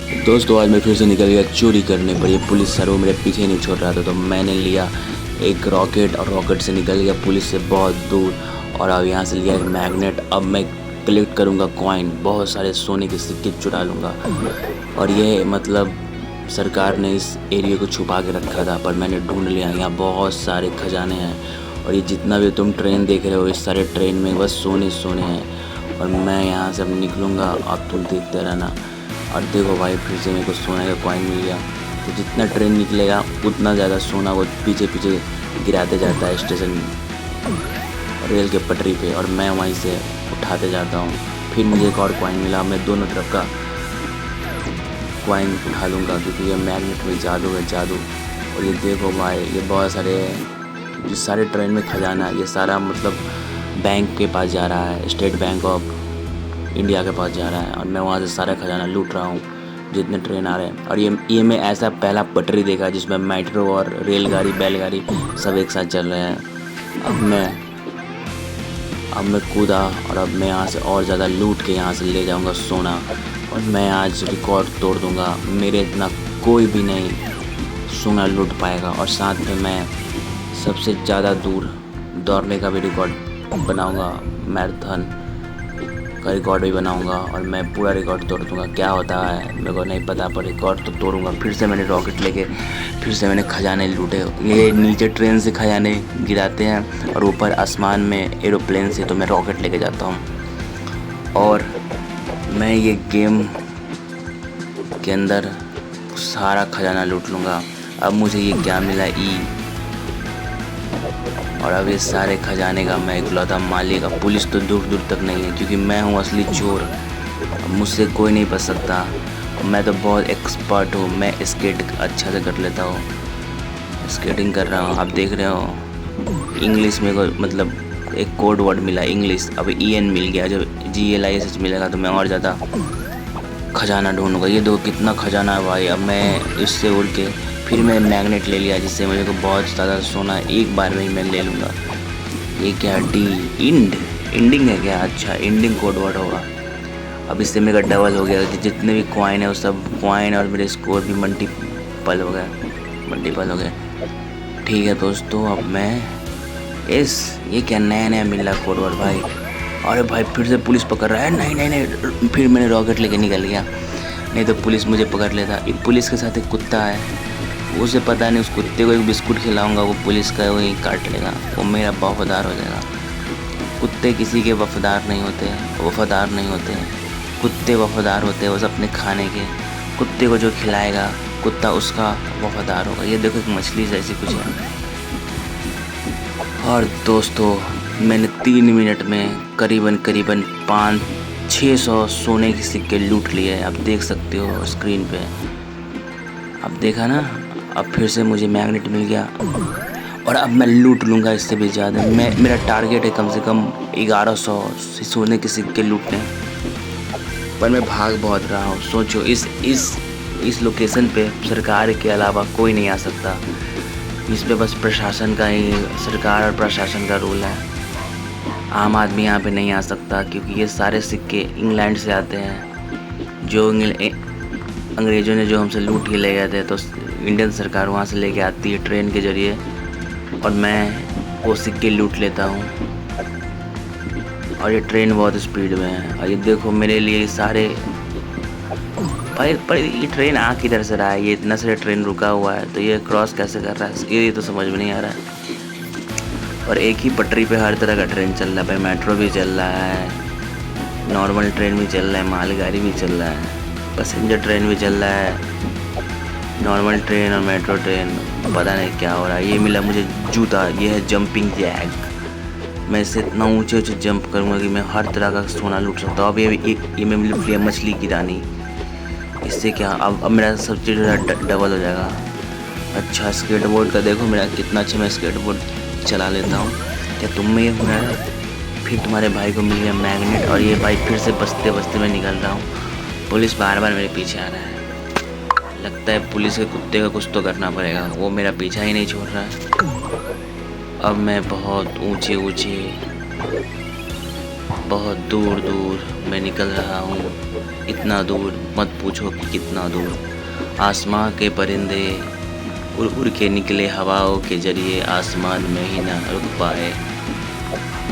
दोस्तों आज मैं फिर से निकल गया चोरी करने पर। ये पुलिस सर वो मेरे पीछे नहीं छोड़ रहा था, तो मैंने लिया एक रॉकेट और रॉकेट से निकल गया पुलिस से बहुत दूर। और अब यहाँ से लिया एक मैग्नेट। अब मैं कलेक्ट करूँगा कॉइन, बहुत सारे सोने के सिक्के चुरा लूँगा। और ये मतलब सरकार ने इस एरिया को छुपा के रखा था, पर मैंने ढूंढ लिया। यहाँ बहुत सारे खजाने हैं और ये जितना भी तुम ट्रेन देख रहे हो इस सारे ट्रेन में बस सोने सोने हैं। और मैं यहाँ से अब निकलूँगा, अब तुम देखते रहना। और देखो भाई फिर से मेरे को सोने का कॉइन मिल गया। तो जितना ट्रेन निकलेगा उतना ज़्यादा सोना वो पीछे पीछे गिराते जाता है स्टेशन रेल के पटरी पे, और मैं वहीं से उठाते जाता हूँ। फिर मुझे एक और कॉइन मिला। मैं दोनों तरफ का कॉइन उठा लूँगा क्योंकि ये मैग्नेट में जादू है, जादू। और ये देखो भाई ये बहुत सारे जिस सारे ट्रेन में खजाना ये सारा मतलब बैंक के पास जा रहा है, स्टेट बैंक ऑफ इंडिया के पास जा रहा है। और मैं वहाँ से सारा खजाना लूट रहा हूँ जितने ट्रेन आ रहे हैं। और ये मैं ऐसा पहला पटरी देखा जिसमें मेट्रो और रेलगाड़ी बैलगाड़ी सब एक साथ चल रहे हैं। अब मैं कूदा और अब मैं यहाँ से और ज़्यादा लूट के यहाँ से ले जाऊँगा सोना। और मैं आज रिकॉर्ड तोड़ दूँगा, मेरे इतना कोई भी नहीं सोना लूट पाएगा। और साथ में मैं सबसे ज़्यादा दूर दौड़ने का भी रिकॉर्ड बनाऊँगा, मैराथन का रिकॉर्ड भी बनाऊंगा। और मैं पूरा रिकॉर्ड तोड़ दूंगा। क्या होता है मेरे को नहीं पता, पर रिकॉर्ड तो तोड़ूंगा। फिर से मैंने रॉकेट लेके फिर से मैंने खजाने लूटे। ये नीचे ट्रेन से खजाने गिराते हैं और ऊपर आसमान में एरोप्लेन से तो मैं रॉकेट लेके जाता हूँ। और मैं ये गेम के अंदर सारा खजाना लूट लूँगा। अब मुझे ये क्या मिला और अब ये सारे खजाने का मैं इकलौता मालिक। अब पुलिस तो दूर दूर तक नहीं है क्योंकि मैं हूँ असली चोर। अब मुझसे कोई नहीं बच सकता। मैं तो बहुत एक्सपर्ट हूँ, मैं स्केट अच्छा से कर लेता हूँ, स्केटिंग कर रहा हूँ। आप देख रहे हो इंग्लिश में मतलब एक कोड वर्ड मिला इंग्लिश, अब EN मिल गया। जब GLISH मिलेगा तो मैं और ज़्यादा खजाना ढूंढूंगा। ये देखो कितना खजाना है भाई। अब मैं इससे उड़ के फिर मैं मैग्नेट ले लिया जिससे मुझे को बहुत ज़्यादा सोना एक बार में ही मैं ले लूँगा। ये क्या एंडिंग है क्या? अच्छा एंडिंग कोड वर्ड होगा। अब इससे मेरा डबल हो गया, जितने भी कॉइन है वो सब कॉइन और मेरे स्कोर भी मल्टीपल हो गए। ठीक है दोस्तों, अब मैं ये क्या नया मिल रहा कोड वर्ड भाई। अरे भाई फिर से पुलिस पकड़ रहा है। नहीं, फिर मैंने रॉकेट लेके निकल गया, नहीं तो पुलिस मुझे पकड़ लेता। पुलिस के साथ एक कुत्ता है, उसे पता नहीं, उस कुत्ते को एक बिस्कुट खिलाऊंगा, वो पुलिस का वही काट लेगा, वो मेरा वफादार हो जाएगा। कुत्ते किसी के वफादार नहीं होते, कुत्ते वफादार होते हैं बस अपने खाने के। कुत्ते को जो खिलाएगा कुत्ता उसका वफादार होगा। ये देखो एक मछली जैसी कुछ है। और दोस्तों मैंने 3 मिनट में करीबन 500-600 सोने के सिक्के लूट लिए। आप देख सकते हो स्क्रीन पे, अब देखा ना। अब फिर से मुझे मैग्नेट मिल गया और अब मैं लूट लूँगा इससे भी ज़्यादा। मेरा टारगेट है कम से कम 1100 सोने के सिक्के लूटने, पर मैं भाग बहुत रहा हूँ। सोचो इस लोकेशन पे सरकार के अलावा कोई नहीं आ सकता। इस पे बस प्रशासन का ही, सरकार और प्रशासन का रूल है। आम आदमी यहाँ पे नहीं आ सकता क्योंकि ये सारे सिक्के इंग्लैंड से आते हैं। जो अंग्रेज़ों ने जो हमसे लूट के ले गए थे, तो इंडियन सरकार वहाँ से लेके आती है ट्रेन के ज़रिए, और मैं वो सिक्के लूट लेता हूँ। और ये ट्रेन बहुत स्पीड में है। और ये देखो मेरे लिए सारे पर ये ट्रेन आ किधर से रहा है? ये इतना सारे ट्रेन रुका हुआ है तो ये क्रॉस कैसे कर रहा है? ये तो समझ में नहीं आ रहा है। और एक ही पटरी पे हर तरह का ट्रेन चल रहा है भाई। मेट्रो भी चल रहा है, नॉर्मल ट्रेन भी चल रहा है, मालगाड़ी भी चल रहा है, पैसेंजर ट्रेन भी चल रहा है, नॉर्मल ट्रेन और मेट्रो ट्रेन। पता नहीं क्या हो रहा है। ये मिला मुझे जूता, ये है जंपिंग जैक। मैं इससे इतना ऊंचे जंप करूँगा कि मैं हर तरह का सोना लूट सकता हूँ। अब ये मैं मिली मछली की रानी। इससे क्या अब मेरा सब चीज़ डबल हो जाएगा। अच्छा स्केटबोर्ड का देखो मेरा कितना अच्छा, मैं स्केटबोर्ड चला लेता हूँ। क्या तुम में ये हो रहा है? फिर तुम्हारे भाई को मिल गया मैग्नेट और ये भाई फिर से बचते बचते मैं निकल रहा हूँ। पुलिस बार बार मेरे पीछे आ रहा है। लगता है पुलिस के कुत्ते का कुछ तो करना पड़ेगा, वो मेरा पीछा ही नहीं छोड़ रहा है। अब मैं बहुत ऊंचे बहुत दूर दूर मैं निकल रहा हूँ, इतना दूर मत पूछो कि कितना दूर। आसमां के परिंदे उड़ उड़ के निकले हवाओं के जरिए, आसमान में ही ना रुक पाए।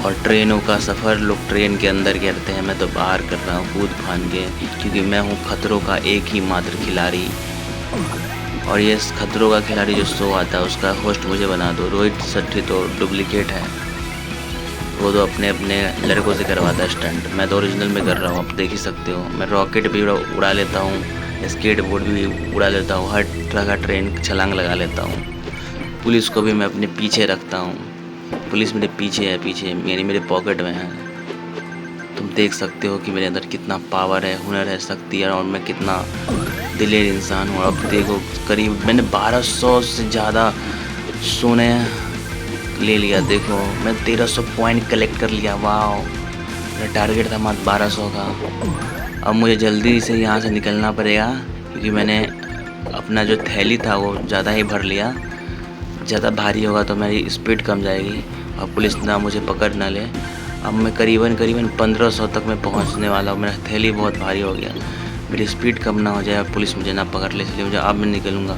और ट्रेनों का सफ़र लोग ट्रेन के अंदर करते हैं, मैं तो बाहर कर रहा हूँ कूद फान के, क्योंकि मैं हूँ खतरों का एक ही मात्र खिलाड़ी। और ये खतरों का खिलाड़ी जो शो आता है उसका होस्ट मुझे बना दो। रोहित शेट्टी तो डुप्लीकेट है, वो तो अपने अपने लड़कों से करवाता है स्टंट, मैं तो ओरिजिनल में कर रहा हूँ, आप देख ही सकते हो। मैं रॉकेट भी उड़ा लेता हूँ, स्केट बोर्ड भी उड़ा लेता हूँ, हर तरह का ट्रेन छलांग लगा लेता हूँ। पुलिस को भी मैं अपने पीछे रखता हूँ, पुलिस मेरे पीछे है, पीछे यानी मेरे पॉकेट में है। तुम देख सकते हो कि मेरे अंदर कितना पावर है, हुनर है, शक्ति है, और मैं कितना दिलेर इंसान हूँ। अब देखो करीब मैंने 1200 से ज़्यादा सोने ले लिया। देखो मैं 1300 पॉइंट कलेक्ट कर लिया। वाह, मेरा टारगेट था मात्र 1200 का। अब मुझे जल्दी से यहाँ से निकलना पड़ेगा, क्योंकि मैंने अपना जो थैली था वो ज़्यादा ही भर लिया। ज़्यादा भारी होगा तो मेरी स्पीड कम जाएगी और पुलिस ना मुझे पकड़ ना ले। अब मैं करीबन 1500 तक मैं पहुँचने वाला हूँ। मेरा थैली बहुत भारी हो गया, मेरी स्पीड कम ना हो जाए, पुलिस मुझे ना पकड़ ले, इसलिए मुझे अब मैं निकलूँगा।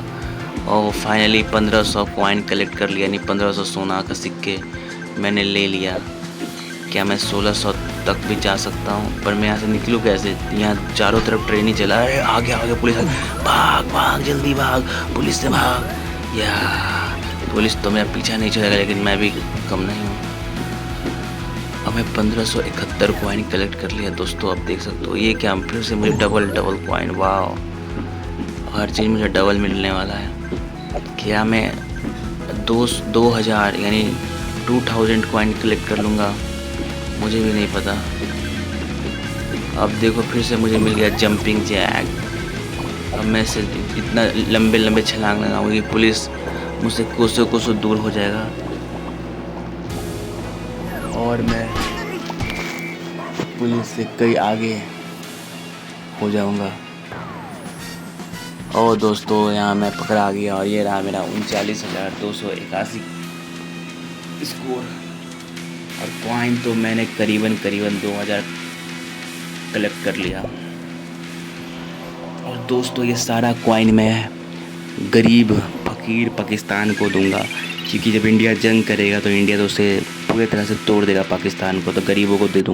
और फाइनली 1500 पॉइंट कलेक्ट कर लिया, यानी 1500 सोना का सिक्के मैंने ले लिया। क्या मैं 1600 तक भी जा सकता हूँ? पर मैं यहाँ से निकलूँ कैसे? यहाँ चारों तरफ ट्रेन ही चला है। आगे पुलिस, भाग भाग जल्दी भाग, पुलिस से भाग। या पुलिस तो मेरा पीछा नहीं चलेगा, लेकिन मैं भी कम नहीं हूँ। अब मैं 1571 कॉइन कलेक्ट कर लिया दोस्तों, आप देख सकते हो। ये क्या, फिर से मुझे डबल कॉइन। वाह, हर चीज़ मुझे डबल मिलने वाला है। क्या मैं 2000 यानी 2000 कॉइन कलेक्ट कर लूँगा? मुझे भी नहीं पता। अब देखो फिर से मुझे मिल गया जंपिंग जैक। अब मैं से इतना लंबे छलांग लगाऊंगा कि पुलिस मुझसे कोसों दूर हो जाएगा और मैं पुलिस से कई आगे हो जाऊंगा। और दोस्तों यहाँ मैं पकड़ा गया और ये रहा मेरा 39,281 स्कोर। और कॉइन तो मैंने करीबन 2000 कलेक्ट कर लिया। और दोस्तों ये सारा कॉइन मैं गरीब फकीर पाकिस्तान को दूंगा, क्योंकि जब इंडिया जंग करेगा तो इंडिया तो उसे पूरी तरह से तोड़ देगा पाकिस्तान को, तो गरीबों को दे दूँगा।